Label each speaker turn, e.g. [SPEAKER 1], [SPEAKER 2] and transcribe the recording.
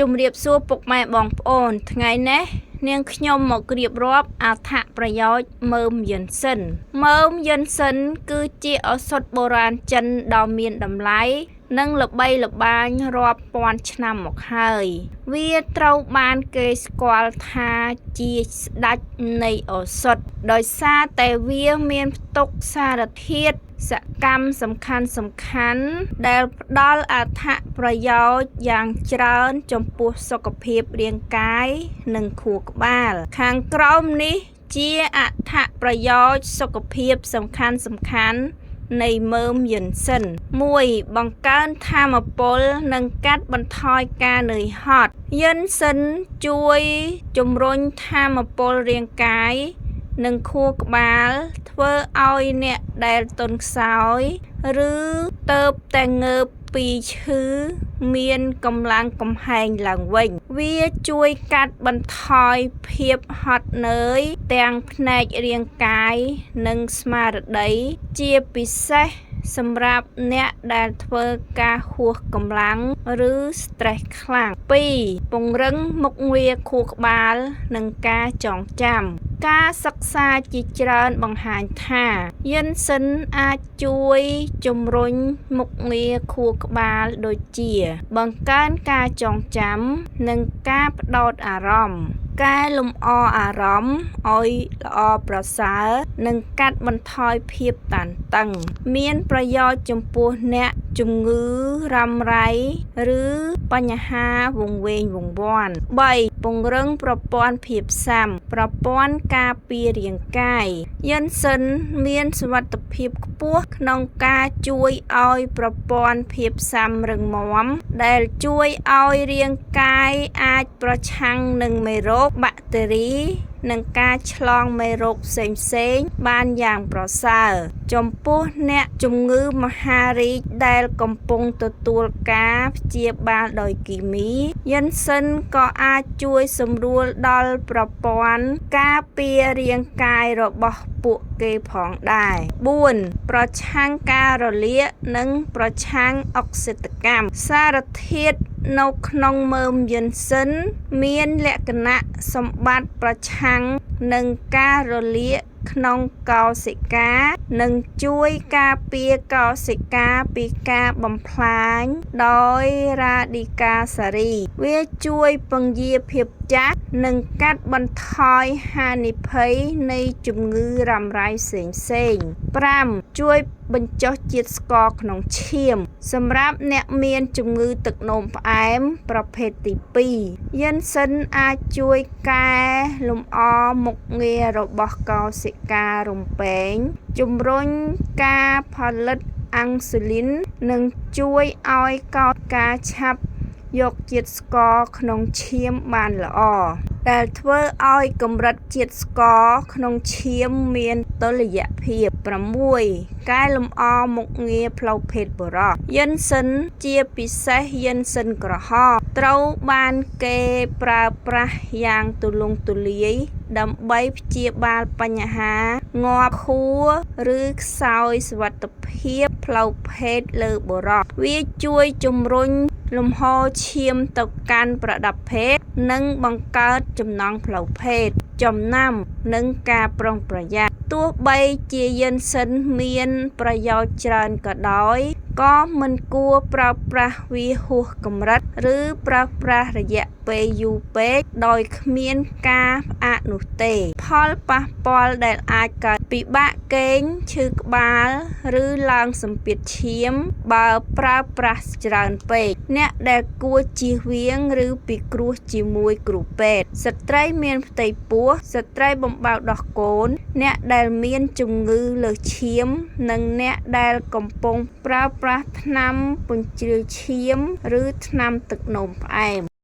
[SPEAKER 1] ជំរាបសួរពុកម៉ែបងប្អូនថ្ងៃនេះនាងខ្ញុំមករៀបរាប់អត្ថប្រយោជន៍មើមយិនសិនមើមយិនសិនគឺជាឱសថបុរាណចិនដ៏មានតម្លៃនិងល្បីល្បាញរាប់ពាន់ឆ្នាំមកហើយវាត្រូវបានគេស្គាល់ថាជាស្ដេចនៃឱសថដោយសារតែវាមានផ្ទុកសារធាតុសកម្មសំខាន់ដែលផ្ដល់អត្ថប្រយោជន៍យ៉ាងច្រើនចំពោះសុខភាពរាងកាយនិងខួរក្បាលខាងក្រោមនេះជាអត្ថប្រយោជន៍សុខភាពសំខាន់នៃមើមយិនសិន 1. បង្កើនថាមពលនិងកាត់បន្ថយការនឿយហត់យិនសិនជួយជំរុញថាមពលរាងកាយនិងខួរក្បាលធ្វើឲ្យអ្នកដែលទន់ខ្សោយឬទើបតែងើបពីឈឺមានកម្លាំងកំហែងឡើងវិញវាជួយកាត់បន្ថយភាពហត់នឿយទាំងផ្នែករាងកាយនិងស្មារតីជាពិសេសសម្រាប់អ្នកដែលធ្វើការហួសកម្លាំងឬ stress ខ្លាំង 2. ពង្រឹងមុខងារខួរក្បាលនិងការចងចាំការសិក្សាជាច្រើនបង្ហាញថាយិនសិនអាចជួយជំរុញមុខងារខួរក្បាលដូចជាបង្កើនការចងចាំនិងការផ្ដោតអារម្មណ៍កែលម្អអារម្មណ៍ឲ្យល្អប្រសើរនិងកាត់បន្ថយភាពតានតឹងមានប្រយោជន៍ចំពោះអ្នកជំងឺរ៉ាំរ៉ៃឬបញ្ហាវង្វេងវង្វាន់ 3. ពង្រឹងប្រព័ន្ធភាពស៊ាំប្រព័ន្ធការពាររាងកាយយិនសិនមានសុវត្ថិភាពខ្ពស់ក្នុងការជួយឲ្យប្រព័ន្ធភាពស៊ាំរឹងមាំដែលជួយឲ្យរាងកាយអាចប្រឆាំងនឹងមេរោគបាក់តេរីនិងការឆ្លងមេរោគផ្សេងៗបានយ៉ាងប្រសើរចំពោះអ្នកជំងឺមហារីកដែលកំពុងទទួលការព្យាបាលដោយគីមីយិនសិនក៏អាចជួយសម្រួលដល់ប្រព័ន្ធការពាររាងកាយរបស់ពួកគេផងដែរ 4. ប្រឆាំងការរលាកនិងប្រឆាំងអុកស៊ីតកម្មសារធាតុនៅក្នុងមើមយិនសិនមានលក្ខណៈសម្បត្តិប្រឆាំងនឹងការរលាកក្នុងកោសិកានិងជួយការពារកោសិកាពីការបំផ្លាញដោយរ៉ាឌីកាសារីវាជួយពន្យាភាពចាស់និងកាត់បន្ថយហានិភ័យនៃជំងឺរ៉ាំរ៉ៃផ្សេងៗ 5. ជួយបញ្ចុះជាតិស្ករក្នុងឈាមសម្រាប់អ្នកមានជំងឺទឹកនោមផ្អែមប្រភេទទី2យិនសិនអាចជួយកែលម្អមុខងាររបស់កោសិការំពែងជំរុញការផលិតអាំងស៊ូលីននិងជួយឲ្យកោសិកាឆាប់យកជាតិស្ករក្នុងឈាមបានល្អដែលធ្វើឲ្យកម្រិតជាតិស្ករក្នុងឈាមមានតុល្យភាព 6. កែលម្អមុខងារផ្លូវភេទបុរសយិនសិនជាពិសេសយិនសិនក្រហមត្រូវបានគេប្រើប្រាស់យ៉ាងទូលំទូលាយដើម្បីព្យាបាលបញ្ហាងាប់ខួរឬខ្សោយសុវត្ថិភាពផ្លូវភេទលើបុរសវាជួយជំរុញលំហូរឈាមទៅកាន់ប្រដាប់ភេទនិងបង្កើតចំណង់ផ្លូវភេទចំណាំនិងការប្រុងប្រយ័ត្នទោះបីជាយិនសិនមានប្រយោជន៍ច្រើនក៏ដោយក៏មិនគួរប្រើប្រាស់វាហួសកម្រិតឬប្រើប្រាស់រយៈពេលយូរពេកដោយគ្មានការផ្អាកនោះទេផលប៉ះពាល់ដែលអាចកើតពិបាកគេងឈឺក្បាលឬឡើងសម្ពាធឈាមបើប្រើប្រាស់ច្រើនពេកអ្នកដែលគួរជៀសវាងឬពិគ្រោះជាមួយគ្រូពេទ្យស្ត្រីមានផ្ទៃពោះស្ត្រីបំបៅដោះកូនអ្នកដែលមានជំងឺលើសឈាមនិងអ្នកដែលកំពុងប្រើប្រាស់ថ្នាំពន្ជ្រៅឈាមឬថ្នាំទឹកនោមផ្អែម